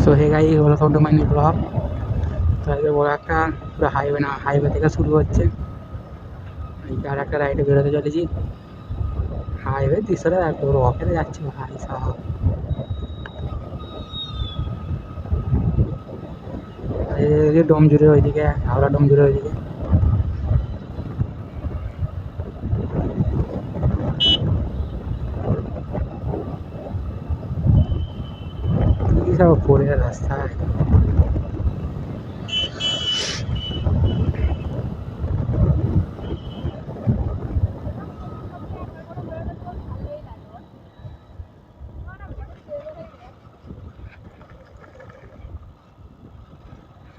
তো হে গাই হলো ছোট মাইনি ব্লগ। তো আজকে বড় একটা পুরো হাইওয়ে থেকে শুরু হচ্ছে। আর একটা রাইডে বেরোতে চলেছি। হাইওয়ে দৃশ্যটা একটু রকেটে যাচ্ছি ভাই সাহেব। এই ডোমজুড়ে ওইদিকে, হাওড়া ডোমজুড়ে ওইদিকে। কি সব পড়ে রাস্তায়।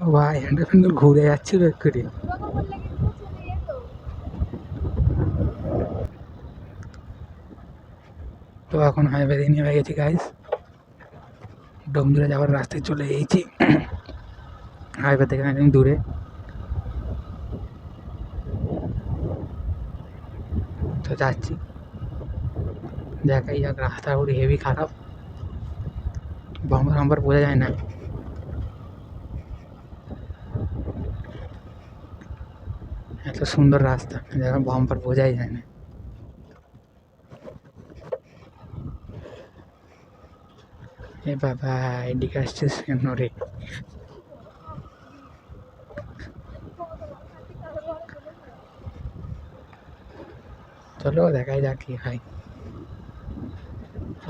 ও ভাই হ্যান্ডেল ফ্যান্ডেল ঘুরে যাচ্ছিল একটু। তো এখন হাইওয়ে দিয়ে নেমে গেছি গাইস। ডোমজুড়ে যাওয়ার রাস্তায় চলে এসেছি। হাইওয়ে থেকে একদম দূরে। তো যাচ্ছি, দেখাই যাক। রাস্তা পুরো হেভি খারাপ, বাম্পার বাম্পার বোঝা যায় না। এত সুন্দর রাস্তা, যখন বাম্পার বোঝাই যায় না। এ বাবা, এদিকে আসছিস কেন রে? চলো দেখাই যাক কি হয়।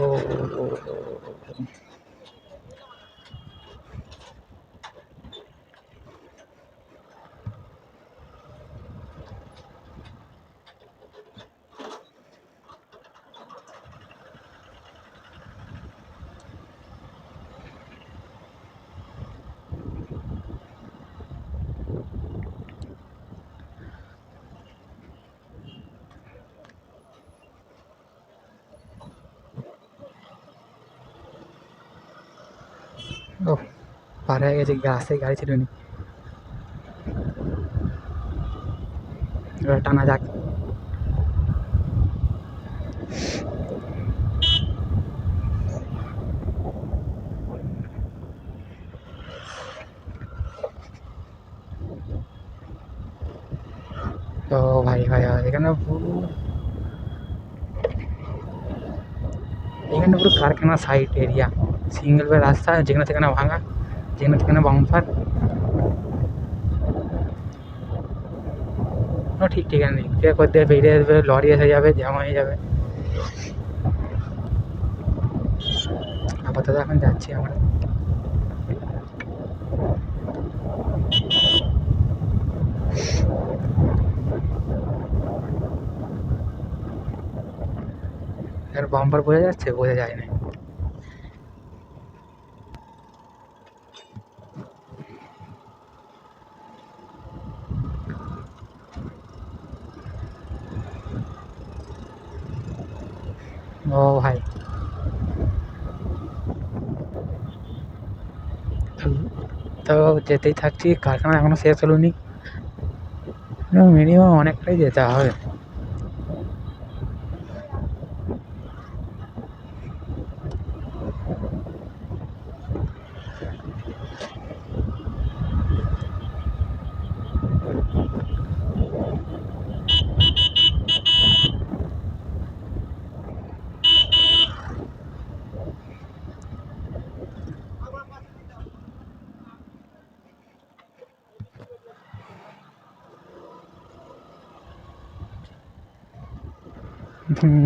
ও ও, পার হয়ে গেছে। রাস্তায় গাড়ি ছিল নি, এবার টানা যাক। তো ভাই ভাই ভাই, এখানে পুরো কারখানা সাইড এরিয়া। সিঙ্গেল ওয়ে রাস্তা, যেখানে সেখানে ভাঙা, যেখানে সেখানে বাম্পার। ঠিক ঠিকানা নেই, কে করতে বেরিয়ে আসবে, লরি এসে যাবে, জ্যাম হয়ে যাবে। আপাতত এখন যাচ্ছি আমরা। আর বাম্পার বোঝা যাচ্ছে, বোঝা যায় না। ও ভাই, তো যেতেই থাকছি। কারখানা এখনো শেষ হলো নি, মিনিমাম অনেকটাই যেতে হবে।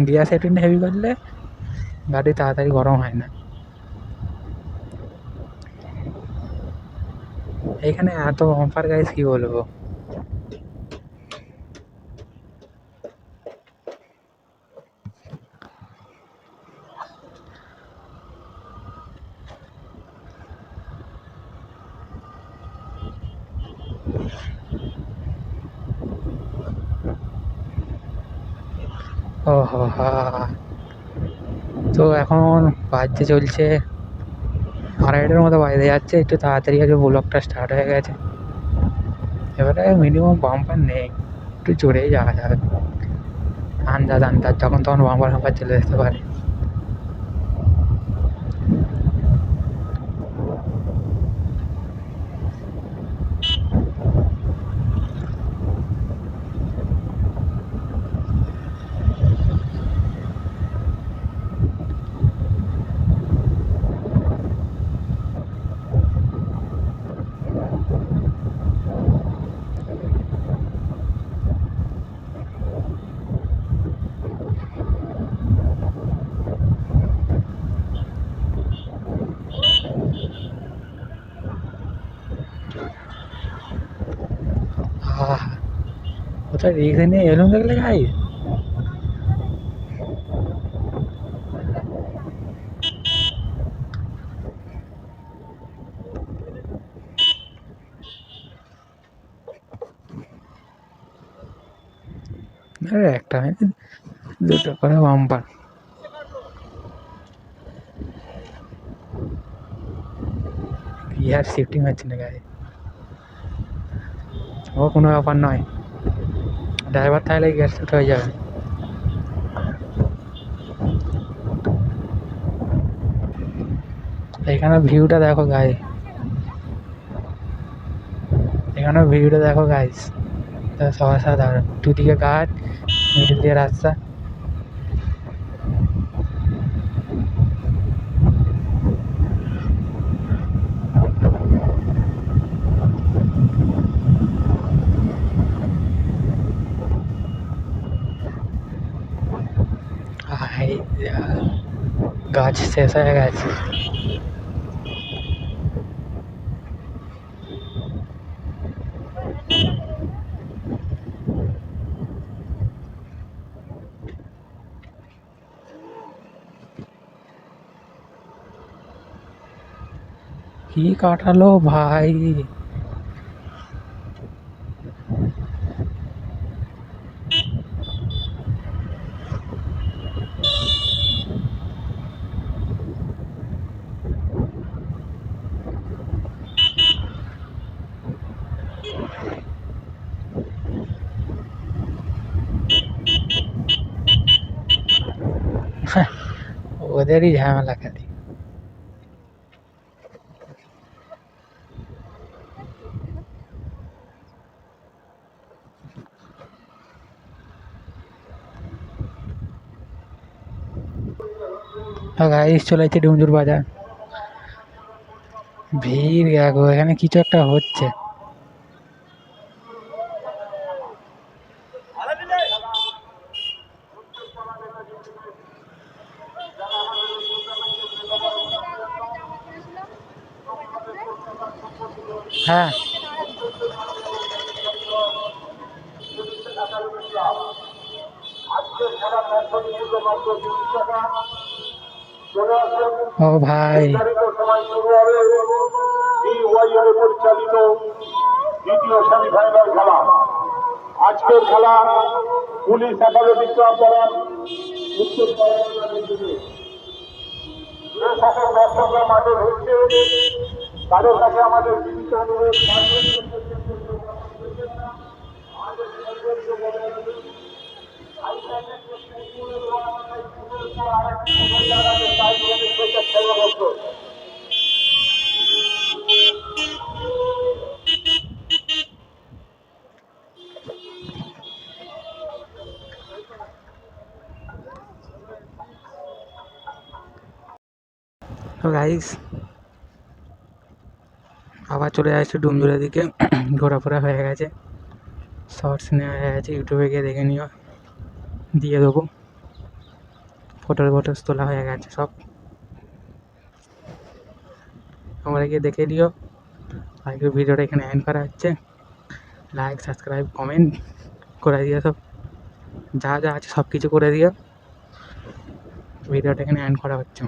গিয়ার সেটিংটা হেভি করলে গাড়ি তাড়াতাড়ি গরম হয় না। এখানে এত বাম্পার গাইস, কি বলবো। ও হো হা, তো এখন বাজতে চলছে 2:30টার মতো বাজতে যাচ্ছে। একটু তাড়াতাড়ি আগে ব্লগটা স্টার্ট হয়ে গেছে। এবারে মিনিমাম বাম্পার নেই, একটু জোরেই যাওয়া যাবে। আন্দাজ আন্দাজ, যখন তখন বাম্পার ফাম্পার চলে আসতে পারে। কোথায় রিক্স নিয়ে এলুম দেখলে গাই একটা দুটো করে বাম্পার। গিয়ার শিফটিং হচ্ছে না গাড়ি, ও কোনো ব্যাপার নয়, ড্রাইভার থাকলে গিয়ার শিফট হয়ে যাবে। এখানে ভিউটা দেখো গাই, এখানে ভিউটা দেখো গাইস, সবার সাধারণ দুদিকে গাছ, মিডিল দিয়ে রাস্তা। গাছ শেষ হয়ে গেছে। কি কাটালো ভাই, ওদেরই ঝামেলা খালি। গাইস চলে যাচ্ছে ডুমজুর বাজার, ভিড় দেখো, এখানে কিছু একটা হচ্ছে। হ্যাঁ ও ভাই, পরিচালিত দ্বিতীয় সেমিফাইনাল খেলা। আজকের খেলা পুলিশ একাডেমি ক্লাব দ্বারা উত্তর যে সকল দর্শকরা মাঠে ঢুকছে তাদের কাছে আমাদের বিনীত অনুরোধ, তো গাইস আবার চলে আসছে ডুমজুরের দিকে, ঘোরাফোরা হয়ে গেছে, শর্টস নেওয়া হয়ে গেছে, ইউটিউবে গিয়ে দেখে নিও, দিয়ে দেবো। ফটোস তোলা হয়ে গেছে সব, তোমরা গিয়ে দেখে দিও। আজকের ভিডিওটা এখানে এন্ড করা হচ্ছে, লাইক সাবস্ক্রাইব কমেন্ট করে দিও, সব যা যা আছে সব কিছু করে দিও। ভিডিওটা এখানে এন্ড করা হচ্ছে।